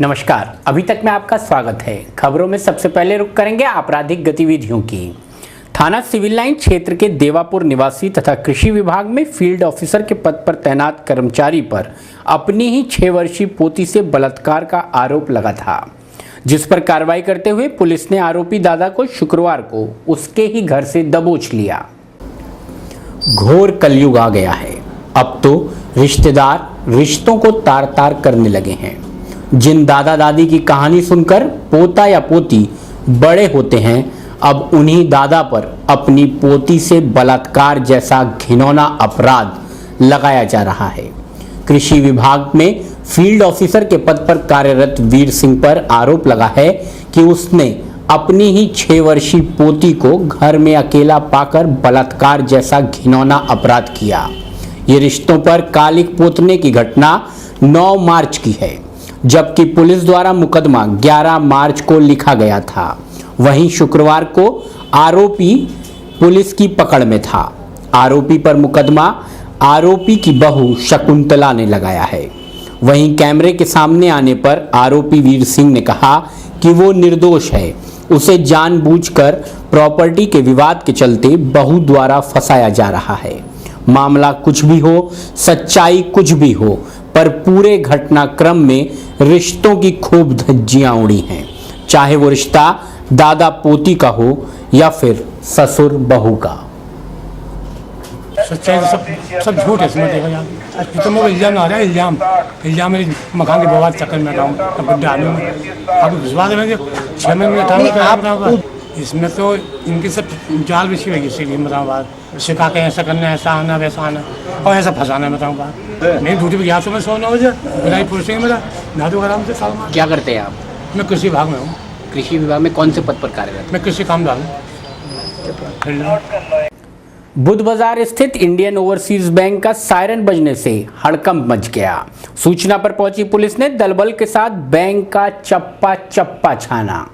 नमस्कार। अभी तक में आपका स्वागत है। खबरों में सबसे पहले रुख करेंगे आपराधिक गतिविधियों की। थाना सिविल लाइन क्षेत्र के देवापुर निवासी तथा कृषि विभाग में फील्ड ऑफिसर के पद पर तैनात कर्मचारी पर अपनी ही 6 वर्षीय पोती से बलात्कार का आरोप लगा था, जिस पर कार्रवाई करते हुए पुलिस ने आरोपी दादा को शुक्रवार को उसके ही घर से दबोच लिया। घोर कलयुग आ गया है। अब तो रिश्तेदार रिश्तों को तार तार करने लगे हैं। जिन दादा दादी की कहानी सुनकर पोता या पोती बड़े होते हैं, अब उन्हीं दादा पर अपनी पोती से बलात्कार जैसा घिनौना अपराध लगाया जा रहा है। कृषि विभाग में फील्ड ऑफिसर के पद पर कार्यरत वीर सिंह पर आरोप लगा है कि उसने अपनी ही 6 वर्षीय पोती को घर में अकेला पाकर बलात्कार जैसा घिनौना अपराध किया। ये रिश्तों पर कालिक पोतने की घटना 9 मार्च की है, जबकि पुलिस द्वारा मुकदमा 11 मार्च को लिखा गया था। वहीं शुक्रवार को आरोपी पुलिस की पकड़ में था। आरोपी पर मुकदमा आरोपी की बहू शकुंतला ने लगाया है। वहीं कैमरे के सामने आने पर आरोपी वीर सिंह ने कहा कि वो निर्दोष है, उसे जानबूझकर प्रॉपर्टी के विवाद के चलते बहू द्वारा फंसाया जा रहा है। मामला कुछ भी हो, सच्चाई कुछ भी हो, पर पूरे घटनाक्रम में रिश्तों की खूब धज्जियां उड़ी हैं, चाहे वो रिश्ता दादा पोती का हो या फिर ससुर बहू का। सच्चाई सब झूठ है इसमें। देखा जाए तो मुझे इल्जाम आ रहा है। इल्जाम मेरी मकान के बवाद चक्कर में रहा हूँ। बुढ़े आदमी में आप विश्वास है 6 महीने का इसमें तो इनकी सब जाल बिछी हुई। इसीलिए बताऊँ बात सिखा के ऐसा करना, ऐसा आना, वैसा आना और ऐसा फंसाना। बताऊँ बात मेरी ड्यूटी पर गया सुबह 9 बजे मेरा पुलिसिंग मेरा नादू आराम से साल। क्या करते हैं आप? मैं कृषि विभाग में हूँ। कृषि विभाग में कौन से पद पर कार्यरत? मैं कृषि कामदार हूँ। बुध बाजार स्थित इंडियन ओवरसीज बैंक का सायरन बजने से हड़कंप मच गया। सूचना पर पहुंची पुलिस ने दलबल के साथ बैंक का चप्पा चप्पा छाना।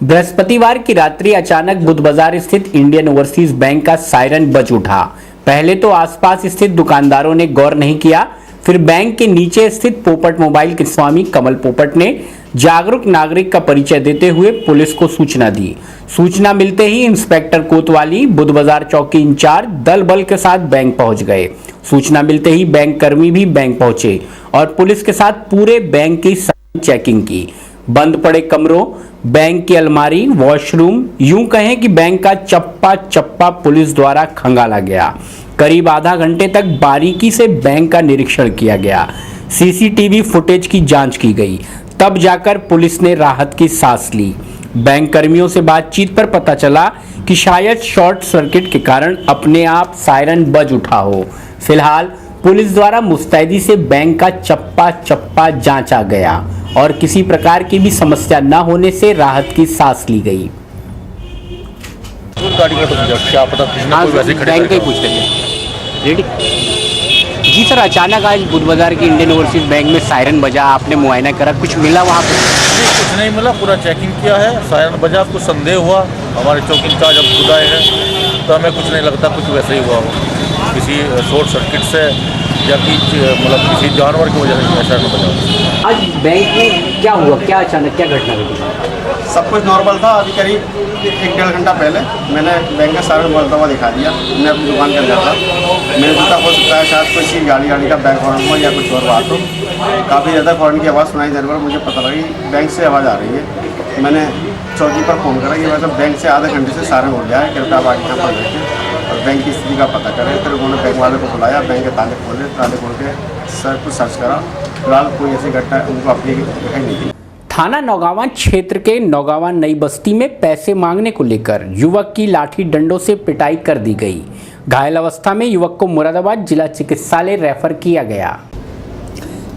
बृहस्पतिवार की रात्रि अचानक बुध बाजार स्थित इंडियन ओवरसीज बैंक का सायरन बज उठा। पहले तो आसपास स्थित दुकानदारों ने गौर नहीं किया, फिर बैंक के नीचे स्थित पोपट मोबाइल के स्वामी कमल पोपट ने जागरूक नागरिक का परिचय देते हुए पुलिस को सूचना दी। सूचना मिलते ही इंस्पेक्टर कोतवाली बुध बाजार चौकी इंचार्ज दल बल के साथ बैंक पहुंच गए। सूचना मिलते ही बैंक कर्मी भी बैंक पहुंचे और पुलिस के साथ पूरे बैंक की चेकिंग की। बंद पड़े कमरों, बैंक की अलमारी, वॉशरूम, यूं कहें कि बैंक का चप्पा चप्पा पुलिस द्वारा खंगाला गया। करीब आधा घंटे तक बारीकी से बैंक का निरीक्षण किया गया। सीसीटीवी फुटेज की जांच की गई, तब जाकर पुलिस ने राहत की सांस ली। बैंक कर्मियों से बातचीत पर पता चला कि शायद शॉर्ट सर्किट के कारण अपने आप सायरन बज उठा हो। फिलहाल पुलिस द्वारा मुस्तैदी से बैंक का चप्पा चप्पा जांचा गया और किसी प्रकार की भी समस्या न होने से राहत की सांस ली गई। गाड़ी का तो क्या पता, कोई वैसे खड़े बैंक का ही पूछते थे। रेडी जी सर, अचानक आज बुध बाजार के इंडियन ओवरसीज बैंक में सायरन बजा, आपने मुआयना करा, कुछ मिला वहाँ पे? कुछ नहीं मिला, पूरा चेकिंग किया है। सायरन बजा, कुछ संदेह हुआ, हमारे चौकी इंचार्ज अब खुद आए हैं, तो हमें कुछ नहीं लगता कुछ वैसे ही हुआ हो, किसी शॉर्ट सर्किट से या कि मतलब किसी जानवर की वजह से सायरन बजा। आज बैंक में क्या हुआ, क्या अचानक क्या घटना घटी? सब कुछ नॉर्मल था। अभी करीब 1-1.5 घंटा पहले मैंने बैंक का सायरन बजता हुआ दिखा दिया। मैं अपनी दुकान के अंदर था। मैंने सोचा हो सकता है शायद कोई गाड़ी का बैंक हॉर्न हो या कुछ और बात हो। काफ़ी ज़्यादा हॉर्न की आवाज़ सुनाई देने पर मुझे पता लगी बैंक से आवाज़ आ रही है। मैंने चौकी पर फ़ोन करा कि वैसे बैंक से आधे घंटे से सायरन हो गया है, कृपया आप आगे यहाँ पर देखें और बैंक की स्थिति का पता करें। फिर उन्होंने बैंक वाले को बुलाया, बैंक के ताले खोल के सर कुछ सर्च करा। फिलहाल कोई ऐसी घटना उनको अपनी दिखाई नहीं दी। थाना नौगावा क्षेत्र के नौगावा नई बस्ती में पैसे मांगने को लेकर युवक की लाठी डंडों से पिटाई कर दी गई। घायल अवस्था में युवक को मुरादाबाद जिला चिकित्सालय रेफर किया गया।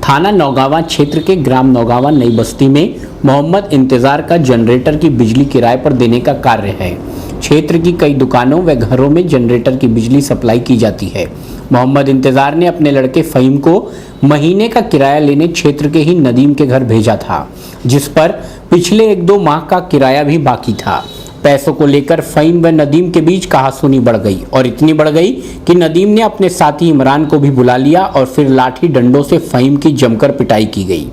थाना नौगावा क्षेत्र के ग्राम नौगावा नई बस्ती में मोहम्मद इंतजार का जनरेटर की बिजली किराए पर देने का कार्य है। क्षेत्र की कई दुकानों व घरों में जनरेटर की बिजली सप्लाई की जाती है। मोहम्मद इंतजार ने अपने लड़के फ़हीम को महीने का किराया लेने क्षेत्र के ही नदीम के घर भेजा था, जिस पर पिछले 1-2 माह का किराया भी बाकी था। पैसों को लेकर फ़हीम व नदीम के बीच कहासुनी बढ़ गई और इतनी बढ़ गई कि नदीम ने अपने साथी इमरान को भी बुला लिया और फिर लाठी डंडों से फ़हीम की जमकर पिटाई की गई।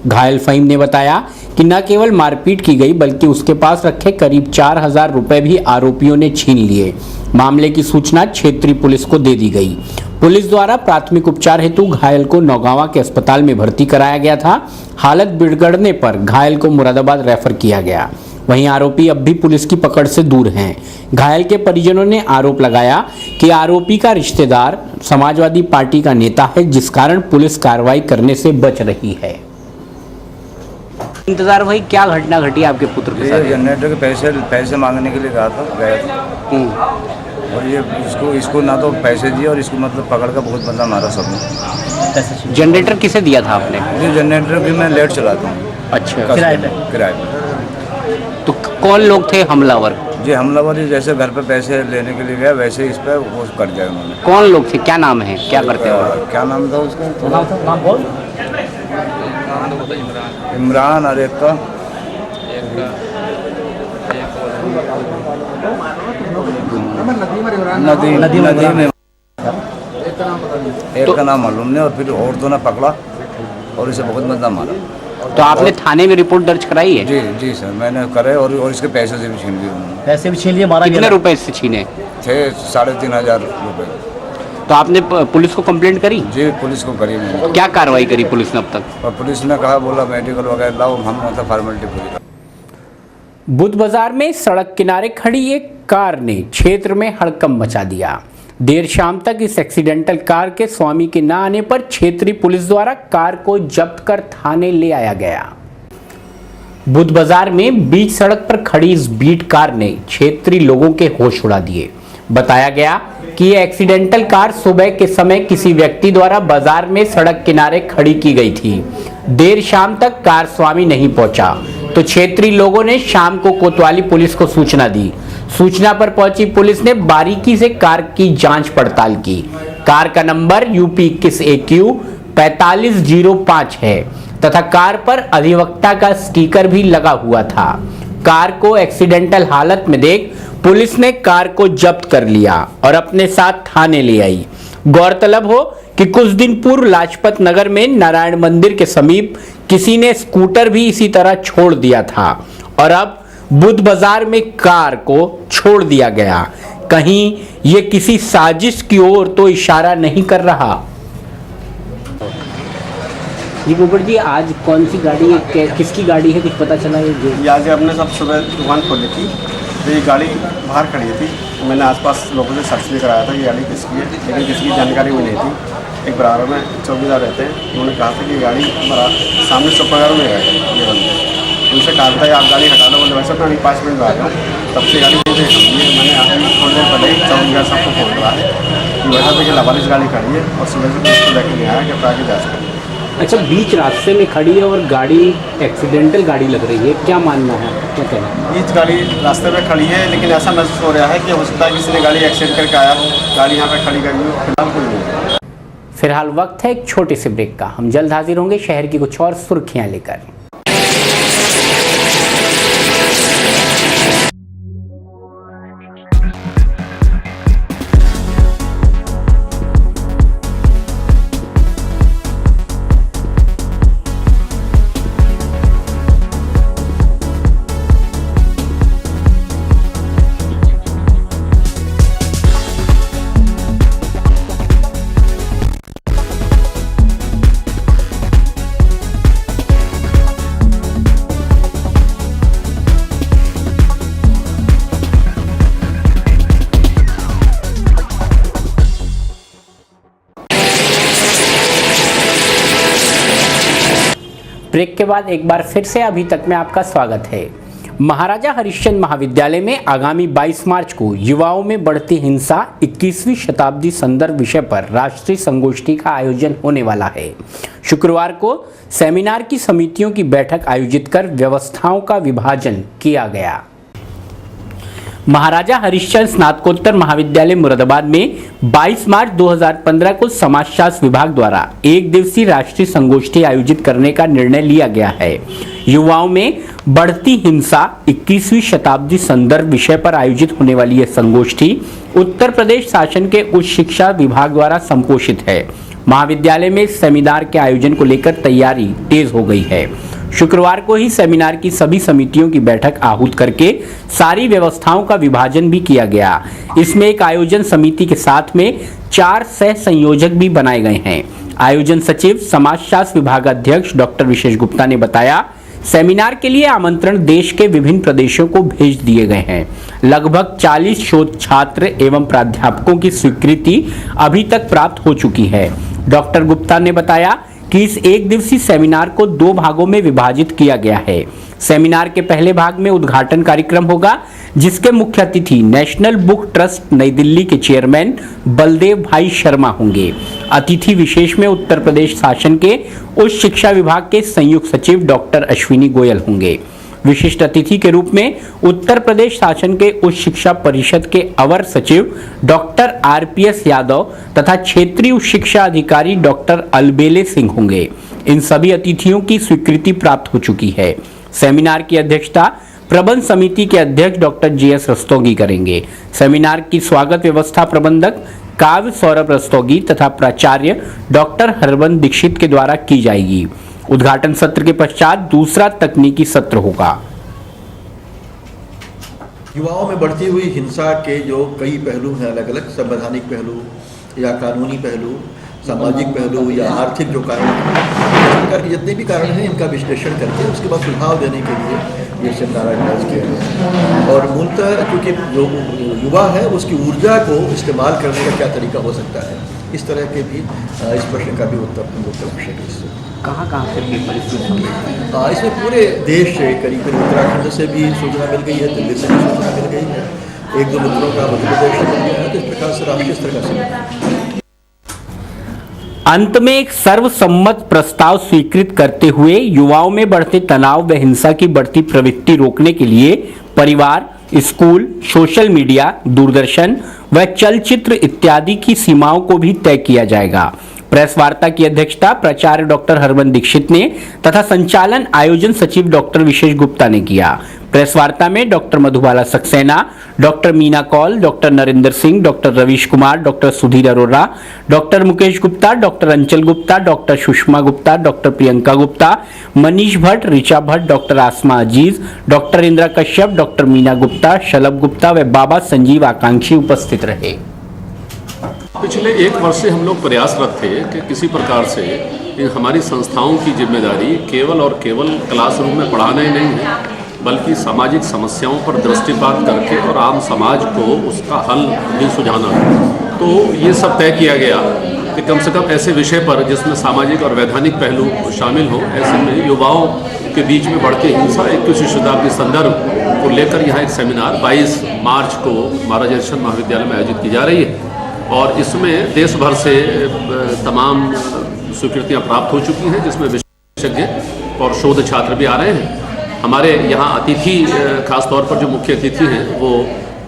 घायल फहीम ने बताया कि न केवल मारपीट की गई बल्कि उसके पास रखे करीब 4,000 रुपए भी आरोपियों ने छीन लिए। मामले की सूचना क्षेत्रीय पुलिस को दे दी गई। पुलिस द्वारा प्राथमिक उपचार हेतु घायल को नौगांवा के अस्पताल में भर्ती कराया गया था। हालत बिगड़ने पर घायल को मुरादाबाद रेफर किया गया। वहीं आरोपी अब भी पुलिस की पकड़ से दूर हैं। घायल के परिजनों ने आरोप लगाया कि आरोपी का रिश्तेदार समाजवादी पार्टी का नेता है, जिस कारण पुलिस कार्रवाई करने से बच रही है। इंतजार भाई, क्या घटना घटी आपके पुत्र के साथ? जनरेटर के पैसे मांगने के लिए गया था और ये इसको ना तो पैसे दिए और इसको मतलब पकड़ कर बहुत बंदा मारा सबने। जनरेटर किसे दिया था आपने? ये जनरेटर भी मैं लेट चलाता हूँ। अच्छा, किराए पे। तो कौन लोग थे हमलावर? जी हमलावर जैसे घर पे पैसे लेने के लिए गया वैसे इस पर वो कर दिया उन्होंने। कौन लोग थे, क्या नाम है, क्या करते हो? क्या नाम था उसका? इमरान और एक का नदीम। एक का नाम मालूम नहीं और फिर औरतों ने पकड़ा और इसे बहुत बंदा मारा। तो आपने थाने में रिपोर्ट दर्ज कराई है? जी सर मैंने करे और इसके पैसे से भी छीन लिए उन्होंने। पैसे भी छीन लिए, मारा कितने रुपए इससे छीने थे? 3,500 रुपये। तो आपने पुलिस को कंप्लेंट करी? जी पुलिस को करी मैंने। क्या कार्रवाई करी पुलिस ने अब तक? और पुलिस ने कहा बोला मेडिकल वगैरह लाओ, हम मतलब फॉर्मेलिटी पूरी कर। बुध बाजार में सड़क किनारे खड़ी एक कार ने क्षेत्र में हड़कंप मचा दिया। देर शाम तक इस एक्सीडेंटल कार के स्वामी के न आने पर क्षेत्रीय पुलिस द्वारा कार को जब्त कर थाने ले आया गया। बुध बाजार में बीच सड़क पर खड़ी इस बीट कार ने क्षेत्रीय लोगों के होश उड़ा दिए। बताया गया कि यह एक्सीडेंटल कार सुबह के समय किसी व्यक्ति द्वारा बाजार में सड़क किनारे खड़ी की गई थी। देर शाम तक कार स्वामी नहीं पहुंचा तो क्षेत्रीय लोगों ने शाम को कोतवाली पुलिस को सूचना दी। सूचना पर पहुंची पुलिस ने बारीकी से कार की जांच पड़ताल की। कार का नंबर UP 21 AQ 4505 है तथा कार पर अधिवक्ता का स्टिकर भी लगा हुआ था। कार को एक्सीडेंटल हालत में देख पुलिस ने कार को जब्त कर लिया और अपने साथ थाने ले आई। गौरतलब हो कि कुछ दिन पूर्व लाजपत नगर में नारायण मंदिर के समीप किसी ने स्कूटर भी इसी तरह छोड़ दिया था और अब बुध बाजार में कार को छोड़ दिया गया। कहीं ये किसी साजिश की ओर तो इशारा नहीं कर रहा? जी गोबर जी, आज कौन सी गाड़ी है, किसकी गाड़ी है, कुछ पता चला है? ये आज हमने सब सुबह दुकान खोली थी तो ये गाड़ी बाहर खड़ी थी। मैंने आसपास लोगों से सर्च भी कराया था ये गाड़ी किसकी है, लेकिन किसी की जानकारी भी नहीं थी। एक बराबर में चौकीदार रहते हैं, उन्होंने कहा था कि गाड़ी सामने चौकीदार में है ये बंदे। उनसे कहा था आप गाड़ी हटा लो, बोले वैसे मैं अभी 5 मिनट में आ गया हूँ। तब से गाड़ी मैंने आगे थोड़ी देर पहले ही चौकीदार सबको फोन करा है कि वैसा देखिए लावारिस गाड़ी खड़ी है और सुबह से पुलिस को लेकर नहीं आया कि आगे जा सकें। अच्छा, बीच रास्ते में खड़ी है और गाड़ी एक्सीडेंटल गाड़ी लग रही है, क्या मानना है, क्या कहना है? बीच गाड़ी रास्ते में खड़ी है लेकिन ऐसा महसूस हो रहा है कि हो सकता है किसी ने गाड़ी एक्सीडेंट करके आया हो, गाड़ी यहाँ पे खड़ी करी हो। फिलहाल कोई नहीं। फिलहाल वक्त है एक छोटे से ब्रेक का। हम जल्द हाजिर होंगे शहर की कुछ और सुर्खियां लेकर। ब्रेक के बाद एक बार फिर से अभी तक में आपका स्वागत है। महाराजा हरिश्चंद्र महाविद्यालय में आगामी 22 मार्च को युवाओं में बढ़ती हिंसा 21वीं शताब्दी संदर्भ विषय पर राष्ट्रीय संगोष्ठी का आयोजन होने वाला है। शुक्रवार को सेमिनार की समितियों की बैठक आयोजित कर व्यवस्थाओं का विभाजन किया गया। महाराजा हरिश्चंद्र स्नातकोत्तर महाविद्यालय मुरादाबाद में 22 मार्च 2015 को समाजशास्त्र विभाग द्वारा एक दिवसीय राष्ट्रीय संगोष्ठी आयोजित करने का निर्णय लिया गया है। युवाओं में बढ़ती हिंसा 21वीं शताब्दी संदर्भ विषय पर आयोजित होने वाली यह संगोष्ठी उत्तर प्रदेश शासन के उच्च शिक्षा विभाग द्वारा संपोषित है। महाविद्यालय में सेमिनार के आयोजन को लेकर तैयारी तेज हो गई है। शुक्रवार को ही सेमिनार की सभी समितियों की बैठक आहूत करके सारी व्यवस्थाओं का विभाजन भी किया गया। इसमें एक आयोजन समिति के साथ में 4 सह संयोजक भी बनाए गए हैं। आयोजन सचिव समाजशास्त्र विभाग अध्यक्ष डॉक्टर विशेष गुप्ता ने बताया, सेमिनार के लिए आमंत्रण देश के विभिन्न प्रदेशों को भेज दिए गए हैं। लगभग 40 शोध छात्र एवं प्राध्यापकों की स्वीकृति अभी तक प्राप्त हो चुकी है। डॉक्टर गुप्ता ने बताया कि इस एक दिवसीय सेमिनार को 2 भागों में विभाजित किया गया है। सेमिनार के पहले भाग में उद्घाटन कार्यक्रम होगा, जिसके मुख्य अतिथि नेशनल बुक ट्रस्ट नई दिल्ली के चेयरमैन बलदेव भाई शर्मा होंगे। अतिथि विशेष में उत्तर प्रदेश शासन के उच्च शिक्षा विभाग के संयुक्त सचिव डॉक्टर अश्विनी गोयल होंगे। विशिष्ट अतिथि के रूप में उत्तर प्रदेश शासन के उच्च शिक्षा परिषद के अवर सचिव डॉक्टर RPS यादव तथा क्षेत्रीय उच्च शिक्षा अधिकारी डॉक्टर अलबेले सिंह होंगे। इन सभी अतिथियों की स्वीकृति प्राप्त हो चुकी है। सेमिनार की अध्यक्षता प्रबंध समिति के अध्यक्ष डॉक्टर JS रस्तोगी करेंगे। सेमिनार की स्वागत व्यवस्था प्रबंधक काव्य सौरभ रस्तोगी तथा प्राचार्य डॉक्टर हरबंस दीक्षित के द्वारा की जाएगी। उद्घाटन सत्र के पश्चात दूसरा तकनीकी सत्र होगा। युवाओं में बढ़ती हुई हिंसा के जो कई पहलू हैं, अलग अलग संवैधानिक पहलू या कानूनी पहलू, सामाजिक पहलू या आर्थिक जो कारण हैं, इस प्रकार के जितने भी कारण हैं इनका विश्लेषण करके उसके बाद सुझाव देने के लिए ये सेमिनार आयोजित किया गया है। और मूलतः क्योंकि जो युवा है उसकी ऊर्जा को इस्तेमाल करने का क्या तरीका हो सकता है, इस तरह के भी इस प्रश्न का भी उत्तर विषय है। इससे कहाँ से इसमें पूरे देश से करीब उत्तराखंड से भी सूचना मिल गई है, दिल्ली से भी सूचना मिल गई है, 1-2 मित्रों का मध्य प्रदेश से मिल गया है। तो इस प्रकार से राष्ट्रीय स्तर का सेमिनार। अंत में एक सर्वसम्मत प्रस्ताव स्वीकृत करते हुए युवाओं में बढ़ते तनाव व हिंसा की बढ़ती प्रवृत्ति रोकने के लिए परिवार, स्कूल, सोशल मीडिया, दूरदर्शन व चलचित्र इत्यादि की सीमाओं को भी तय किया जाएगा। प्रेस वार्ता की अध्यक्षता प्राचार्य डॉक्टर हरबंस दीक्षित ने तथा संचालन आयोजन सचिव डॉक्टर विशेष गुप्ता ने किया। प्रेस वार्ता में doctor Madhubala Saxena, doctor Meena Kaul, doctor Narendra Singh, doctor Ravish Kumar, doctor Sudhir Arora, doctor Mukesh Gupta, doctor Anchal Gupta, doctor Sushma Gupta, doctor Priyanka Gupta, Manish Bhatt, Richa Bhatt, doctor Asma Aziz, doctor Indra Kashyap, doctor Meena Gupta, Shalabh Gupta व बाबा संजीव आकांक्षी उपस्थित रहे। पिछले 1 वर्ष से हम लोग प्रयासरत थे कि किसी प्रकार से इन हमारी संस्थाओं की जिम्मेदारी केवल और केवल क्लासरूम में पढ़ाना ही नहीं है, बल्कि सामाजिक समस्याओं पर दृष्टिपात करके और आम समाज को उसका हल भी सुझाना है। तो ये सब तय किया गया कि कम से कम ऐसे विषय पर जिसमें सामाजिक और वैधानिक पहलू शामिल हों, ऐसे में युवाओं के बीच में बढ़ती हिंसा 21वीं शताब्दी संदर्भ को लेकर यहाँ एक सेमिनार 22 मार्च को महाराजा यशवंत महाविद्यालय में आयोजित की जा रही है। और इसमें देश भर से तमाम स्वीकृतियां प्राप्त हो चुकी हैं, जिसमें विशेषज्ञ और शोध छात्र भी आ रहे हैं। हमारे यहाँ अतिथि, खास तौर पर जो मुख्य अतिथि हैं, वो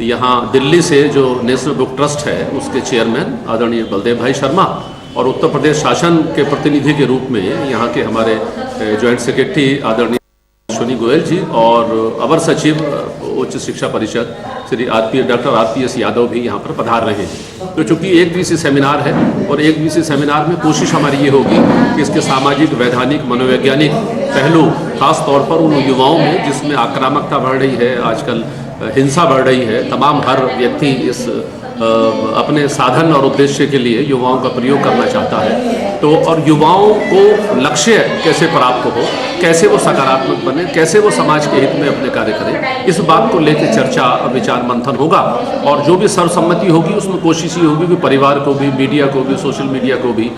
यहाँ दिल्ली से जो नेशनल बुक ट्रस्ट है उसके चेयरमैन आदरणीय बलदेव भाई शर्मा और उत्तर प्रदेश शासन के प्रतिनिधि के रूप में यहाँ के हमारे जॉइंट सेक्रेटरी आदरणीय अश्विनी गोयल जी और अवर सचिव उच्च शिक्षा परिषद श्री डॉक्टर RPS यादव भी यहाँ पर पधार रहे हैं। तो चूँकि 1 दिवसीय सेमिनार है और 1 दिवसीय सेमिनार में कोशिश हमारी ये होगी कि इसके सामाजिक, वैधानिक, मनोवैज्ञानिक पहलू खास तौर पर उन युवाओं में जिसमें आक्रामकता बढ़ रही है, आजकल हिंसा बढ़ रही है, तमाम हर व्यक्ति इस अपने साधन और उद्देश्य के लिए युवाओं का प्रयोग करना चाहता है। तो और युवाओं को लक्ष्य कैसे प्राप्त हो, कैसे वो सकारात्मक बने, कैसे वो समाज के हित में अपने कार्य करें, इस बात को लेकर चर्चा और विचार मंथन होगा। और जो भी सर्वसम्मति होगी उसमें कोशिश ये होगी कि परिवार को भी, मीडिया को भी, सोशल मीडिया को भी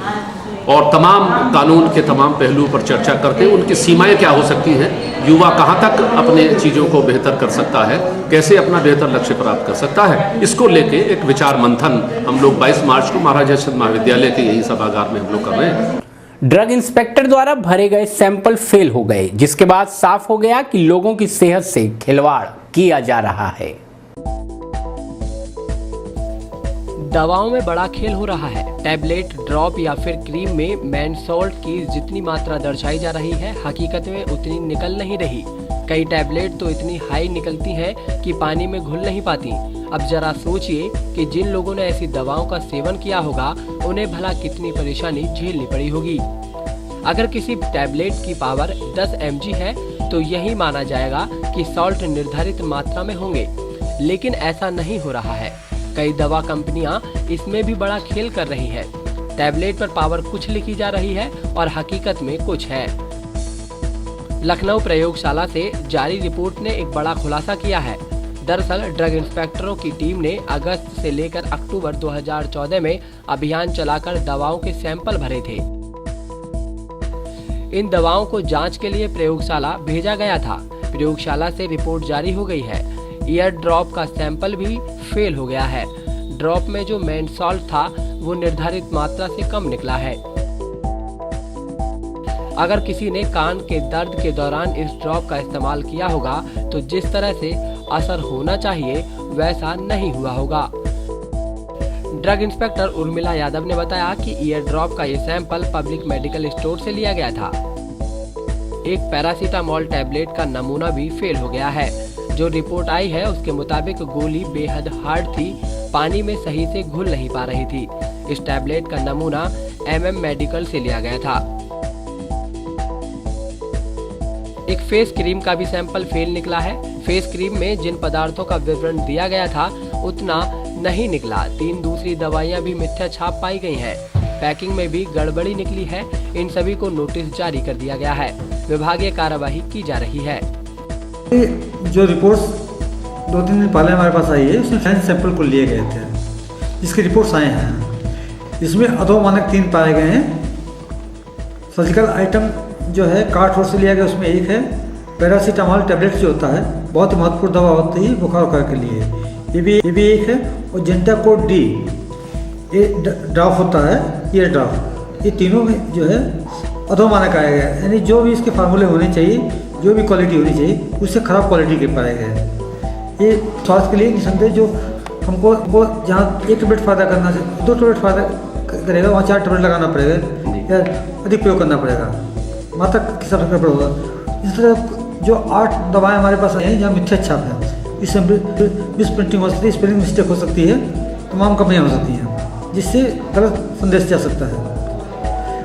और तमाम कानून के तमाम पहलुओं पर चर्चा करते हैं। उनकी सीमाएं क्या हो सकती हैं, युवा कहाँ तक अपने चीज़ों को बेहतर कर सकता है, कैसे अपना बेहतर लक्ष्य प्राप्त कर सकता है, इसको लेके एक विचार मंथन हम लोग 22 मार्च को महाराजा यशवंत महाविद्यालय के यही सभागार में हम लोग कर रहे हैं। ड्रग इंस्पेक्टर द्वारा भरे गए सैंपल फेल हो गए, जिसके बाद साफ हो गया कि लोगों की सेहत से खिलवाड़ किया जा रहा है। दवाओं में बड़ा खेल हो रहा है। टैबलेट, ड्रॉप या फिर क्रीम में मेंसॉल्ट की जितनी मात्रा दर्शाई जा रही है, हकीकत में उतनी निकल नहीं रही। कई टैबलेट तो इतनी हाई निकलती हैं कि पानी में घुल नहीं पाती। अब जरा सोचिए कि जिन लोगों ने ऐसी दवाओं का सेवन किया होगा, उन्हें भला कितनी परेशानी झेलनी पड़ी होगी। अगर किसी टैबलेट की पावर 10 mg है तो यही माना जाएगा कि सॉल्ट निर्धारित मात्रा में होंगे, लेकिन ऐसा नहीं हो रहा है। कई दवा कंपनियां इसमें भी बड़ा खेल कर रही है। टैबलेट पर पावर कुछ लिखी जा रही है और हकीकत में कुछ है। लखनऊ प्रयोगशाला से जारी रिपोर्ट ने एक बड़ा खुलासा किया है। दरअसल ड्रग इंस्पेक्टरों की टीम ने अगस्त से लेकर अक्टूबर 2014 में अभियान चलाकर दवाओं के सैंपल भरे थे। इन दवाओं को जांच के लिए प्रयोगशाला भेजा गया था। प्रयोगशाला से रिपोर्ट जारी हो गई है। ईयर ड्रॉप का सैंपल भी फेल हो गया है। ड्रॉप में जो मेंसॉल्ट था वो निर्धारित मात्रा से कम निकला है। अगर किसी ने कान के दर्द के दौरान इस ड्रॉप का इस्तेमाल किया होगा तो जिस तरह से असर होना चाहिए वैसा नहीं हुआ होगा। ड्रग इंस्पेक्टर उर्मिला यादव ने बताया कि ईयर ड्रॉप का ये सैंपल पब्लिक मेडिकल स्टोर से लिया गया था। एक पैरासीटामोल टैबलेट का नमूना भी फेल हो गया है। जो रिपोर्ट आई है उसके मुताबिक गोली बेहद हार्ड थी, पानी में सही से घुल नहीं पा रही थी। इस टैबलेट का नमूना MM मेडिकल से लिया गया था। एक फेस क्रीम का भी सैंपल फेल निकला है। फेस क्रीम में जिन पदार्थों का विवरण दिया गया था उतना नहीं निकला। 3 दूसरी दवाइयां भी मिथ्या छाप पाई गई हैं। पैकिंग में भी गड़बड़ी निकली है। इन सभी को नोटिस जारी कर दिया गया है। विभागीय कार्यवाही की जा रही है। जो रिपोर्ट्स 2-3 दिन पहले हमारे पास आई है उसमें 10 सैंपल को लिए गए थे, जिसके रिपोर्ट्स आए हैं। इसमें अधोमानक 3 पाए गए हैं। सर्जिकल आइटम जो है कार्ड से लिया गया, उसमें एक है पैरासीटामोल टैबलेट जो होता है, बहुत ही महत्वपूर्ण दवा होती है बुखार के लिए, ये भी एक है। और जेंटाकोड डी ये ड्रॉप होता है, ये ड्रॉप, ये तीनों में जो है अधोमानक आया गया। यानी जो भी इसके फार्मूले होने चाहिए, जो भी क्वालिटी होनी चाहिए, उससे ख़राब क्वालिटी के पाए गए। ये स्वास्थ्य के लिए निसंदेह जो हमको वो जहाँ 1 टैबलेट फ़ायदा करना चाहिए, 2 टैबलेट फ़ायदा करेगा, वहाँ 4 टैबलेट लगाना पड़ेगा या अधिक प्रयोग करना पड़ेगा, मात्रा के हिसाब से होगा। इस तरह जो 8 दवाएं हमारे पास आई हैं जहाँ मिथ्या छाप है, इससे मिस प्रिंटिंग हो सकती है, स्पेलिंग मिस्टेक हो सकती है, तमाम कंपनियाँ हो सकती हैं, जिससे गलत संदेश जा सकता है।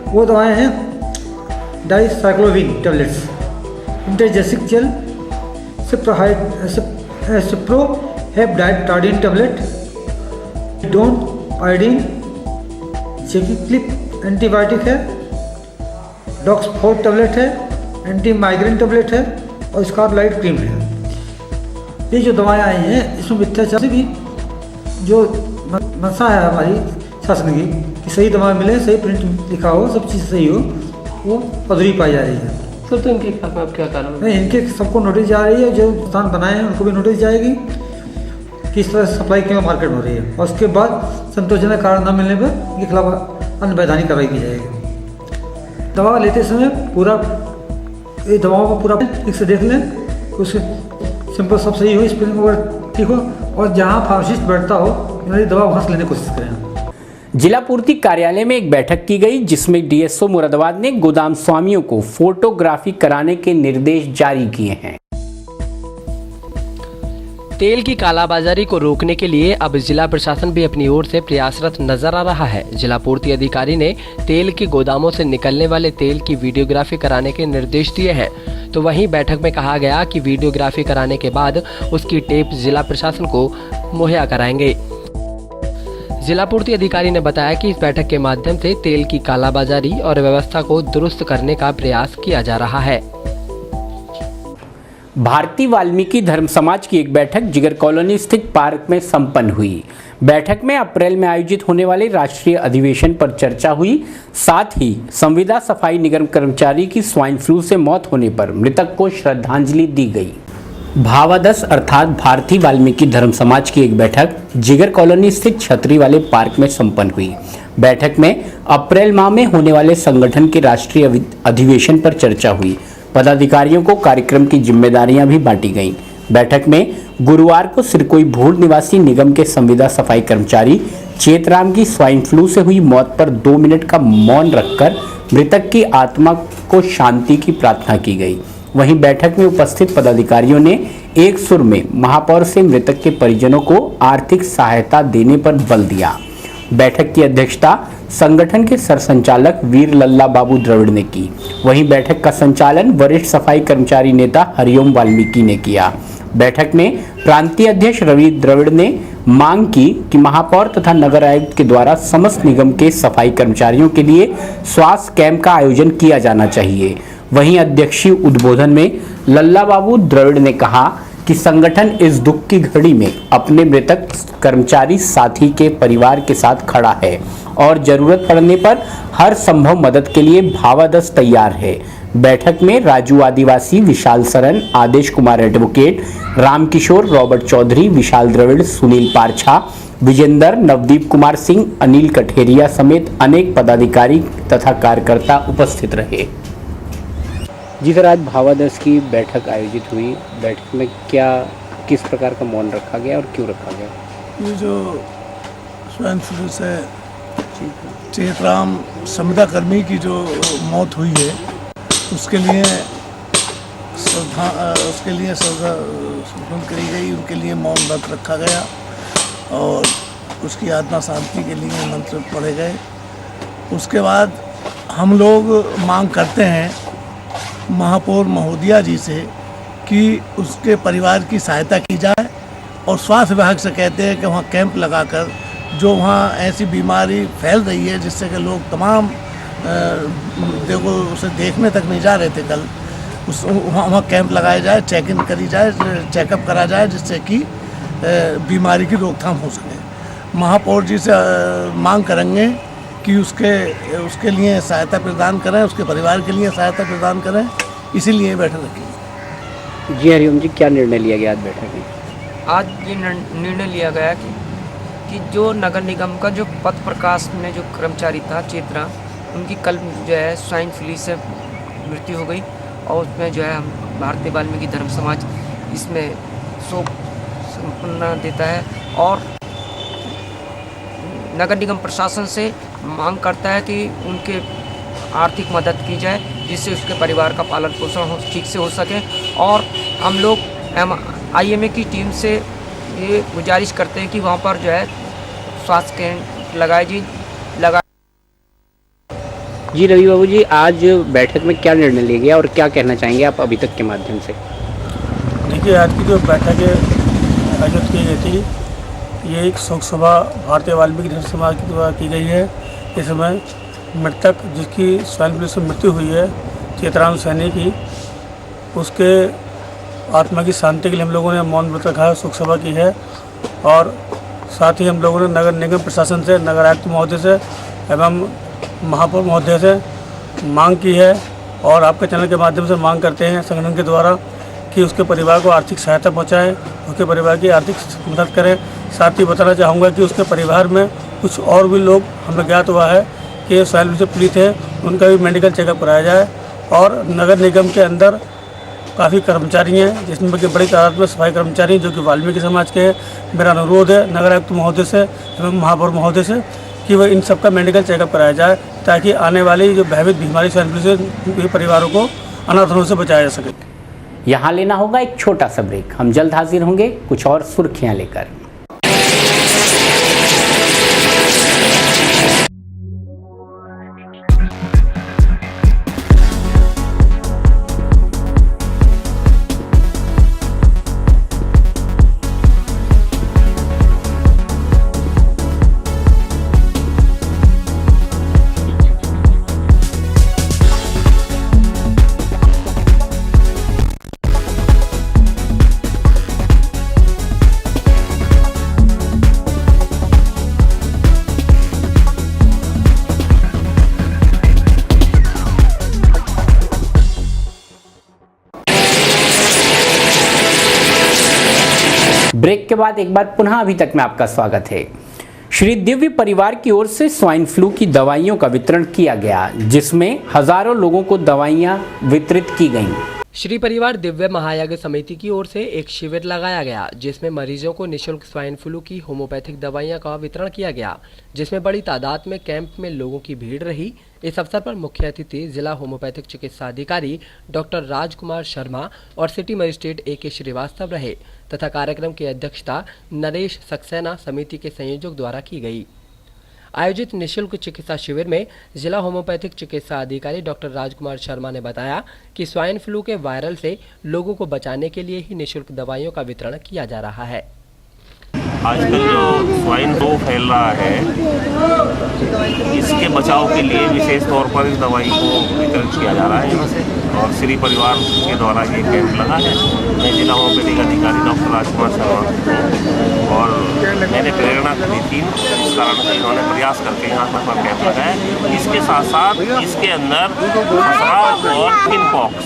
वो दवाएं हैं डाइसाइक्लोविन टैबलेट्स, इंटरजेसिक जेल, सिप्रोहेप्टाडिन टैबलेट, डोन आयोडीन, जेफिक्लिप एंटीबायोटिक है, डॉक्सफोर्ड टैबलेट है, एंटी माइग्रेन टैबलेट है और स्कारलाइट क्रीम है। ये जो दवाएं आई हैं इसमें मिथ्याचार से भी जो मंशा है हमारी शासन की कि सही दवाएं मिले, सही प्रिंट लिखा हो, सब चीज़ सही हो, वो अधूरी पाई जा रही है। सर तो इनके खिलाफ आप क्या कारण? नहीं, इनके सबको नोटिस जा रही है। जो स्थान बनाए हैं उनको भी नोटिस जाएगी कि इस तरह सप्लाई क्यों मार्केट हो रही है, और उसके बाद संतोषजनक कारण न मिलने पर इनके खिलाफ अनवैधानिक कार्रवाई की जाएगी। दवा लेते समय पूरा ये दवाओं को पूरा ठीक से देख लें, उसके सिंपल सब सही हो, स्पेलिंग वगैरह ठीक हो, और जहाँ फार्मासिस्ट बैठता हो उन्हें दवा वहाँ से लेने की कोशिश करें। जिला पूर्ति कार्यालय में एक बैठक की गई जिसमें DSO मुरादाबाद ने गोदाम स्वामियों को फोटोग्राफी कराने के निर्देश जारी किए हैं। तेल की कालाबाजारी को रोकने के लिए अब जिला प्रशासन भी अपनी ओर से प्रयासरत नजर आ रहा है। जिला पूर्ति अधिकारी ने तेल के गोदामों से निकलने वाले तेल की वीडियोग्राफी कराने के निर्देश दिए हैं। तो वहीं बैठक में कहा गया कि वीडियोग्राफी कराने के बाद उसकी टेप जिला प्रशासन को मुहैया कराएंगे। जिला पूर्ति अधिकारी ने बताया कि इस बैठक के माध्यम से तेल की कालाबाजारी और व्यवस्था को दुरुस्त करने का प्रयास किया जा रहा है। भारतीय वाल्मीकि धर्म समाज की एक बैठक जिगर कॉलोनी स्थित पार्क में संपन्न हुई। बैठक में अप्रैल में आयोजित होने वाले राष्ट्रीय अधिवेशन पर चर्चा हुई। साथ ही संविदा सफाई निगम कर्मचारी की स्वाइन फ्लू से मौत होने पर मृतक को श्रद्धांजलि दी गई। भावादस अर्थात भारतीय वाल्मीकि धर्म समाज की एक बैठक जिगर कॉलोनी स्थित छतरी वाले पार्क में संपन्न हुई। बैठक में अप्रैल माह में होने वाले संगठन के राष्ट्रीय अधिवेशन पर चर्चा हुई। पदाधिकारियों को कार्यक्रम की जिम्मेदारियां भी बांटी गईं। बैठक में गुरुवार को सिरकोई भूड़ निवासी निगम के संविदा सफाई कर्मचारी चेतराम की स्वाइन फ्लू से हुई मौत पर 2 मिनट का मौन रखकर मृतक की आत्मा को शांति की प्रार्थना की गई। वहीं बैठक में उपस्थित पदाधिकारियों ने एक सुर में महापौर से मृतक के परिजनों को आर्थिक सहायता देने पर बल दिया। बैठक की अध्यक्षता संगठन के सरसंचालक वीर लल्ला बाबू द्रविड़ ने की। वहीं बैठक का संचालन वरिष्ठ सफाई कर्मचारी नेता हरिओम वाल्मीकि ने किया। बैठक में प्रांतीय अध्यक्ष रवि द्रविड़ ने मांग की कि महापौर तथा नगर आयुक्त के द्वारा समस्त निगम के सफाई कर्मचारियों के लिए स्वास्थ्य कैंप का आयोजन किया जाना चाहिए। वहीं अध्यक्षीय उद्बोधन में लल्ला बाबू द्रविड़ ने कहा कि संगठन इस दुख की घड़ी में अपने मृतक कर्मचारी साथी के परिवार के साथ खड़ा है और जरूरत पड़ने पर हर संभव मदद के लिए भावादस तैयार है। बैठक में राजू आदिवासी, विशाल सरन, आदेश कुमार एडवोकेट, रामकिशोर, रॉबर्ट चौधरी, विशाल द्रविड़, सुनील पारछा, विजेंद्र, नवदीप कुमार सिंह, अनिल कठेरिया समेत अनेक पदाधिकारी तथा कार्यकर्ता उपस्थित रहे। जी सर, आज भावादस की बैठक आयोजित हुई। बैठक में किस प्रकार का मौन रखा गया और क्यों रखा गया? ये जो स्वाइन फ्लू से चेतराम संविदा कर्मी की जो मौत हुई है उसके लिए श्रद्धा करी गई, उनके लिए मौन व्रत रखा गया और उसकी आत्मा शांति के लिए मंत्र पढ़े गए। उसके बाद हम लोग मांग करते हैं महापौर महोदया जी से कि उसके परिवार की सहायता की जाए और स्वास्थ्य विभाग से कहते हैं कि वहाँ कैंप लगाकर जो वहाँ ऐसी बीमारी फैल रही है जिससे कि लोग तमाम देखो उसे देखने तक नहीं जा रहे थे कल, वहाँ कैंप लगाया जाए, चेक इन करी जाए, चेकअप करा जाए जिससे कि बीमारी की रोकथाम हो सके। महापौर जी से मांग करेंगे कि उसके लिए सहायता प्रदान करें, उसके परिवार के लिए सहायता प्रदान करें, इसीलिए बैठक रखी। जी हरिओम जी, क्या निर्णय लिया गया आज बैठक में? आज ये निर्णय लिया गया कि जो नगर निगम का जो पथ प्रकाश में जो कर्मचारी था चेतरा, उनकी कल जो है स्वाइन फ्लू से मृत्यु हो गई और उसमें जो है हम भारतीय वाल्मीकि धर्म समाज इसमें शोक संपन्न देता है और नगर निगम प्रशासन से मांग करता है कि उनके आर्थिक मदद की जाए जिससे उसके परिवार का पालन पोषण ठीक से हो सके। और हम लोग IMA की टीम से ये गुजारिश करते हैं कि वहाँ पर जो है स्वास्थ्य केंद्र लगाए जी रवि बाबू जी, आज बैठक में क्या निर्णय लिया गया और क्या कहना चाहेंगे आप अभी तक के माध्यम से? देखिए, आज की जो बैठक आयोजित की गई थी ये एक शोक सभा भारतीय वाल्मीकि धर्म समाज के द्वारा की गई है। इसमें मृतक जिसकी स्वाइन फ्लू से मृत्यु हुई है चेतराम सैनी की, उसके आत्मा की शांति के लिए हम लोगों ने मौन व्रत रखा है, शोक सभा की है और साथ ही हम लोगों ने नगर निगम प्रशासन से, नगर आयुक्त महोदय से एवं महापौर महोदय से मांग की है और आपके चैनल के माध्यम से मांग करते हैं संगठन के द्वारा कि उसके परिवार को आर्थिक सहायता पहुंचाएं, उसके परिवार की आर्थिक मदद करें। साथ ही बताना चाहूँगा कि उसके परिवार में कुछ और भी लोग हमें ज्ञात हुआ है कि स्वाइन फ्लू से पीड़ित है, उनका भी मेडिकल चेकअप कराया जाए। और नगर निगम के अंदर काफ़ी कर्मचारी हैं जिसमें कि बड़ी तादाद में सफाई कर्मचारी जो कि वाल्मीकि समाज के हैं। मेरा अनुरोध है नगर आयुक्त महोदय से एवं महापौर महोदय से कि वह इन सब का मेडिकल चेकअप कराया जाए ताकि आने वाली जो भयभीत बीमारी स्वाइन फ्लू से परिवारों को अनाथ होने से बचाया जा सके। यहाँ लेना होगा एक छोटा सा ब्रेक। हम जल्द हाजिर होंगे कुछ और सुर्खियाँ लेकर। ब्रेक के बाद एक बार पुनः अभी तक में आपका स्वागत है। श्री दिव्य परिवार की ओर से स्वाइन फ्लू की दवाइयों का वितरण किया गया जिसमें हजारों लोगों को दवाइयां वितरित की गईं। श्री परिवार दिव्य महायज्ञ समिति की ओर से एक शिविर लगाया गया, जिसमें मरीजों को निशुल्क स्वाइन फ्लू की होम्योपैथिक दवाइयां का वितरण किया गया, जिसमें बड़ी तादाद में कैंप में लोगों की भीड़ रही। इस अवसर पर मुख्य अतिथि जिला होम्योपैथिक चिकित्सा अधिकारी डॉक्टर राजकुमार शर्मा और सिटी मजिस्ट्रेट AK श्रीवास्तव रहे तथा कार्यक्रम की अध्यक्षता नरेश सक्सेना समिति के संयोजक द्वारा की गई। आयोजित निशुल्क चिकित्सा शिविर में जिला होम्योपैथिक चिकित्सा अधिकारी डॉक्टर राजकुमार शर्मा ने बताया कि स्वाइन फ्लू के वायरल से लोगों को बचाने के लिए ही निशुल्क दवाइयों का वितरण किया जा रहा है। आजकल जो स्वाइन फ्लू फैल रहा है, इसके बचाव के लिए विशेष तौर पर इस दवाई को वितरित किया जा रहा है यहाँ से, और श्री परिवार के द्वारा ये कैंप लगा है। मैं जिला होम्योपैथिक अधिकारी डॉक्टर राजकुमार शर्मा और मैंने प्रेरणा दी थी, इस कारण से इन्होंने प्रयास करके यहाँ पर कैंप लगाया। इसके साथ साथ इसके अंदर खसरा और चिकन पॉक्स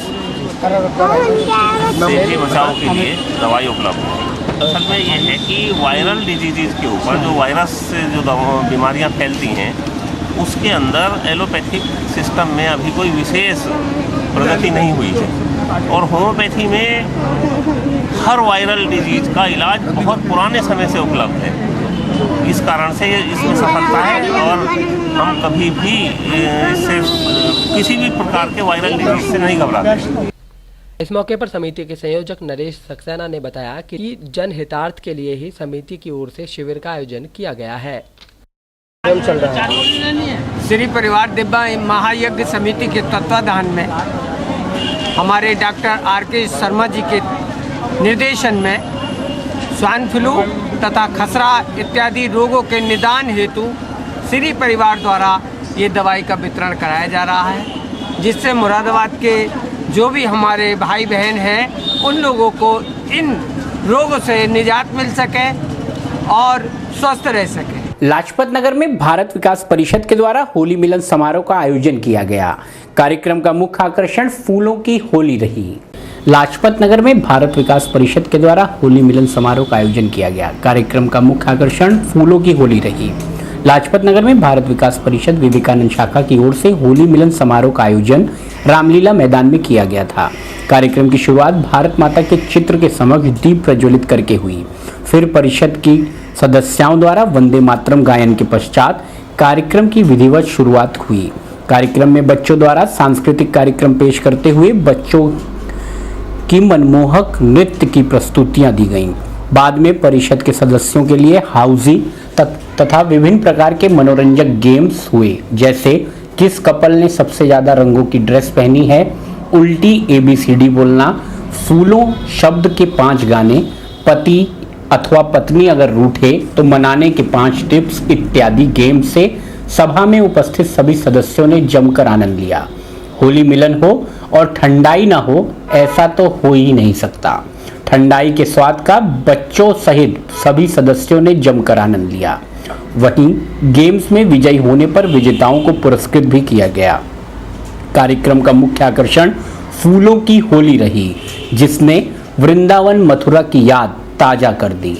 से बचाव के लिए दवाई उपलब्ध है। असल में ये है कि वायरल डिजीज़ के ऊपर जो वायरस से जो बीमारियां फैलती हैं, उसके अंदर एलोपैथिक सिस्टम में अभी कोई विशेष प्रगति नहीं हुई है, और होम्योपैथी में हर वायरल डिजीज़ का इलाज बहुत पुराने समय से उपलब्ध है। इस कारण से इसमें सफलता है, और हम कभी भी इससे किसी भी प्रकार के वायरल डिजीज़ से नहीं घबराते। इस मौके पर समिति के संयोजक नरेश सक्सेना ने बताया कि जन हितार्थ के लिए ही समिति की ओर से शिविर का आयोजन किया गया है। चल रहा है श्री परिवार दिव्य महायज्ञ समिति के तत्वाधान में हमारे डॉक्टर RK शर्मा जी के निर्देशन में स्वाइन फ्लू तथा खसरा इत्यादि रोगों के निदान हेतु श्री परिवार द्वारा ये दवाई का वितरण कराया जा रहा है, जिससे मुरादाबाद के जो भी हमारे भाई बहन हैं उन लोगों को इन रोगों से निजात मिल सके और स्वस्थ रह सके। लाजपत नगर में भारत विकास परिषद के द्वारा होली मिलन समारोह का आयोजन किया गया। कार्यक्रम का मुख्य आकर्षण फूलों की होली रही। लाजपत नगर में भारत विकास परिषद के द्वारा होली मिलन समारोह का आयोजन किया गया। कार्यक्रम का मुख्य आकर्षण फूलों की होली रही। लाजपत नगर में भारत विकास परिषद विवेकानंद शाखा की ओर से होली मिलन समारोह का आयोजन रामलीला मैदान में किया गया था। कार्यक्रम की शुरुआत भारत माता के चित्र के समक्ष दीप प्रज्वलित करके हुई। फिर परिषद की सदस्यों द्वारा वंदे मातरम गायन के पश्चात कार्यक्रम की विधिवत शुरुआत हुई। कार्यक्रम में बच्चों द्वारा सांस्कृतिक कार्यक्रम पेश करते हुए बच्चों की मनमोहक नृत्य की प्रस्तुतियां दी गईं। बाद में परिषद के सदस्यों के लिए हाउसी तथा विभिन्न प्रकार के मनोरंजक गेम्स हुए, जैसे किस कपल ने सबसे ज्यादा रंगों की ड्रेस पहनी है, उल्टी ABCD बोलना, फूलों शब्द के 5 गाने, पति अथवा पत्नी अगर रूठे तो मनाने के 5 टिप्स इत्यादि गेम से सभा में उपस्थित सभी सदस्यों ने जमकर आनंद लिया। होली मिलन हो और ठंडाई ना हो, ऐसा तो हो ही नहीं सकता। ठंडाई के स्वाद का बच्चों सहित सभी सदस्यों ने जमकर आनंद लिया। वहीं गेम्स में विजयी होने पर विजेताओं को पुरस्कृत भी किया गया। कार्यक्रम का मुख्य आकर्षण फूलों की होली रही, जिसने वृंदावन मथुरा की याद ताजा कर दी।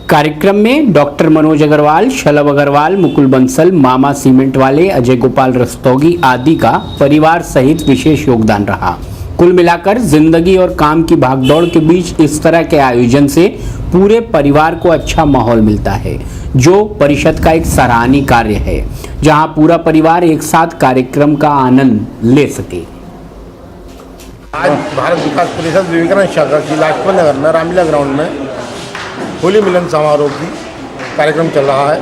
कार्यक्रम में डॉक्टर मनोज अग्रवाल, शलभ अग्रवाल, मुकुल बंसल, मामा सीमेंट वाले, अजय गोपाल रस्तोगी आदि का परिवार सहित विशेष योगदान रहा। कुल मिलाकर जिंदगी और काम की भागदौड़ के बीच इस तरह के आयोजन से पूरे परिवार को अच्छा माहौल मिलता है, जो परिषद का एक सराहनीय कार्य है, जहां पूरा परिवार एक साथ कार्यक्रम का आनंद ले सके। आज भारत विकास परिषद विवेकानंद शाखा की लाजपत नगर में रामलीला ग्राउंड में होली मिलन समारोह की कार्यक्रम चल रहा है।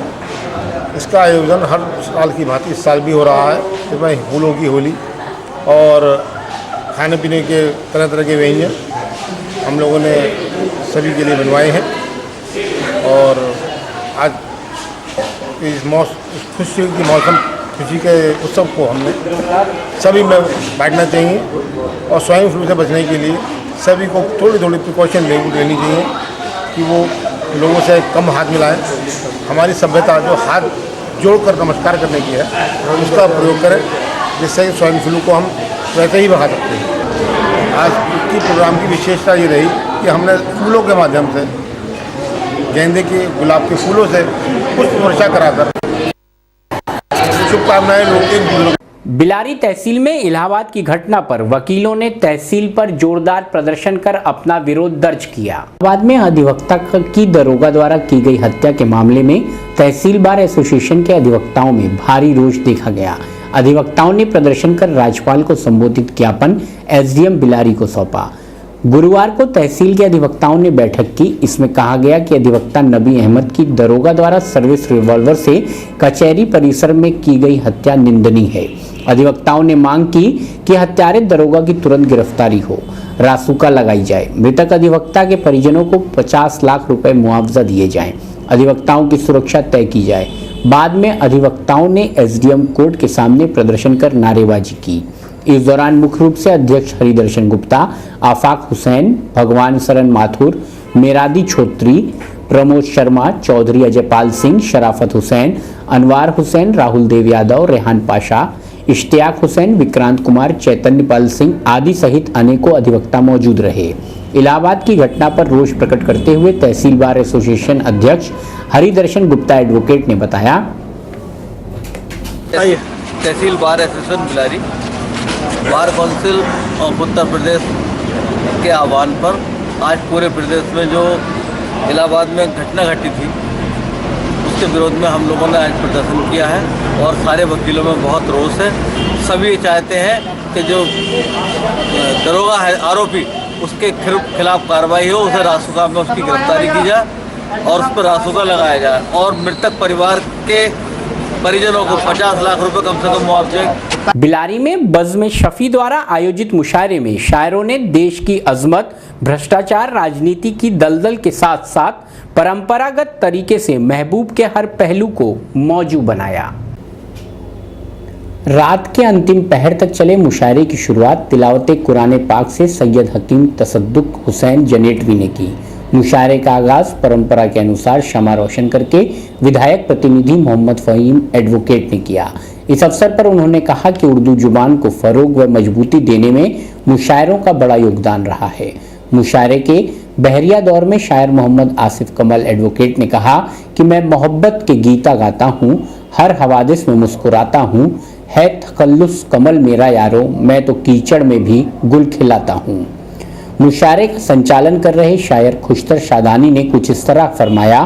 इसका आयोजन हर साल की भांति इस साल भी हो रहा है। इसमें फूलों की होली और खाने पीने के तरह तरह के व्यंजन हम लोगों ने सभी के लिए बनवाए हैं। और आज इस खुशी की मौसम खुशी के उत्सव को हमने सभी में बांटना चाहिए और स्वाइन फ्लू से बचने के लिए सभी को थोड़ी थोड़ी प्रिकॉशन लेनी चाहिए कि वो लोगों से कम हाथ मिलाएं। हमारी सभ्यता जो हाथ जोड़कर नमस्कार करने की है उसका प्रयोग करें, जिससे स्वाइन फ्लू को हम वैसे ही भगा सकते हैं। आज की प्रोग्राम की विशेषता ये रही कि हमने फूलों के माध्यम से, गेंदे के, गुलाब के फूलों से पुष्प वर्षा कराकर शुभकामनाएं लोग। बिलारी तहसील में इलाहाबाद की घटना पर वकीलों ने तहसील पर जोरदार प्रदर्शन कर अपना विरोध दर्ज किया। इलाहाबाद में अधिवक्ता की दरोगा द्वारा की गई हत्या के मामले में तहसील बार एसोसिएशन के अधिवक्ताओं में भारी रोष देखा गया। अधिवक्ताओं ने प्रदर्शन कर राज्यपाल को संबोधित ज्ञापन एसडीएम बिलारी को सौंपा। गुरुवार को तहसील के अधिवक्ताओं ने बैठक की। इसमें कहा गया कि अधिवक्ता नबी अहमद की दरोगा द्वारा सर्विस रिवॉल्वर से कचहरी परिसर में की गई हत्या निंदनीय है। अधिवक्ताओं ने मांग की कि हत्यारे दरोगा की तुरंत गिरफ्तारी हो, रासुका लगाई जाए, मृतक अधिवक्ता के परिजनों को 50 लाख रुपए मुआवजा दिए जाएं, अधिवक्ताओं की सुरक्षा तय की जाए। बाद में अधिवक्ताओं ने एसडीएम कोर्ट के सामने प्रदर्शन कर नारेबाजी की। इस दौरान मुख्य रूप से अध्यक्ष हरिदर्शन गुप्ता, आफाक हुसैन, भगवान शरण माथुर, मेरादी छोत्री, प्रमोद शर्मा, चौधरी अजयपाल सिंह, शराफत हुसैन, अनवार हुसैन, राहुल देव यादव, रेहान पाशा, इश्तियाक हुसैन, विक्रांत कुमार, चैतन्य पाल सिंह आदि सहित अनेकों अधिवक्ता मौजूद रहे। इलाहाबाद की घटना पर रोष प्रकट करते हुए तहसील बार एसोसिएशन अध्यक्ष हरिदर्शन गुप्ता एडवोकेट ने बताया, तहसील bar association Bilari bar council of Uttar Pradesh के आह्वान पर आज पूरे प्रदेश में जो इलाहाबाद में घटना घटी थी उसके विरोध में हम लोगों ने आज प्रदर्शन किया है और सारे वकीलों में बहुत रोष है। सभी चाहते हैं कि जो दरोगा है आरोपी उसके खिलाफ कार्रवाई हो, उसे रासुका में उसकी गिरफ्तारी की जाए और उस पर रासुका लगाया जाए और मृतक परिवार के परिजनों को 50 लाख रुपए कम से कम मुआवजे। बिलारी में बज़्म शफी द्वारा आयोजित मुशायरे में शायरों ने देश की अजमत, भ्रष्टाचार, राजनीति की दलदल के साथ साथ परंपरागत तरीके से महबूब के हर पहलू को मौजू बनाया। रात के अंतिम पहर तक चले मुशायरे की शुरुआत तिलावत कुरान पाक से सैयद हकीम तसद्दुक हुसैन जनेटवी ने की। मुशायरे का आगाज परंपरा के अनुसार शमा रोशन करके विधायक प्रतिनिधि मोहम्मद फहीम एडवोकेट ने किया। इस अवसर पर उन्होंने कहा कि उर्दू जुबान को फरोग व मजबूती देने में मुशायरों का बड़ा योगदान रहा है। मुशायरे के बहरिया दौर में शायर मोहम्मद आसिफ कमल एडवोकेट ने कहा कि मैं मोहब्बत के गीता गाता हूँ, हर हवादिस में मुस्कुराता हूँ, है तकल्लुस कमल मेरा यारो, मैं तो कीचड़ में भी गुल खिलाता हूँ। मुशायरे का संचालन कर रहे शायर खुशतर शादानी ने कुछ इस तरह फरमाया,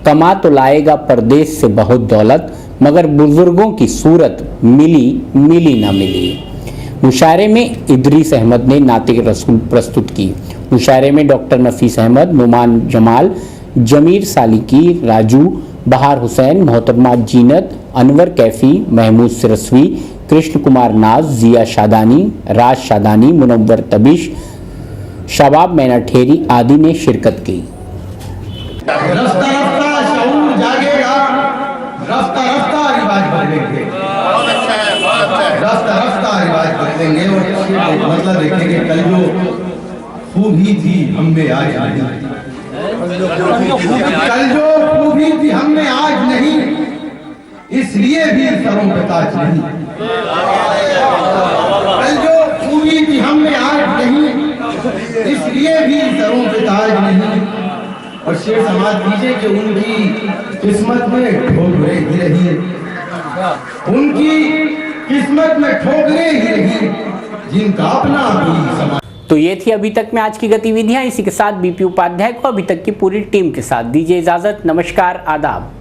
कमा तो लाएगा परदेश से बहुत दौलत, मगर बुजुर्गों की सूरत मिली ना मिली। मुशायरे में इदरीस अहमद ने नातिक रसूल प्रस्तुत की। मुशायरे में डॉक्टर नफीस अहमद, नुमान जमाल, जमीर सालिकी, राजू, बहार हुसैन, मोहतरमा जीनत, अनवर कैफी, महमूद सिरसवी, कृष्ण कुमार नाज, जिया शादानी, राज शादानी, मुनव्वर तबिश, शबाब मैना ठेरी आदि ने शिरकत की। मतलब देखेंगे कल जो खूबी थी हम में आज नहीं, कल जो खूबी थी हम में आज नहीं, इसलिए भी सरों पे ताज नहीं। कल जो खूबी थी हम में आज नहीं, इसलिए भी सरों पे ताज नहीं। और शेर समाज दीजिए कि उनकी किस्मत में ठोकरें ही रही है, उनकी किस्मत में ठोकरें ही रही जिनका अपना कोई समाज। तो ये थी अभी तक में आज की गतिविधियां। इसी के साथ बीपी उपाध्याय को अभी तक की पूरी टीम के साथ दीजिए इजाजत। नमस्कार, आदाब।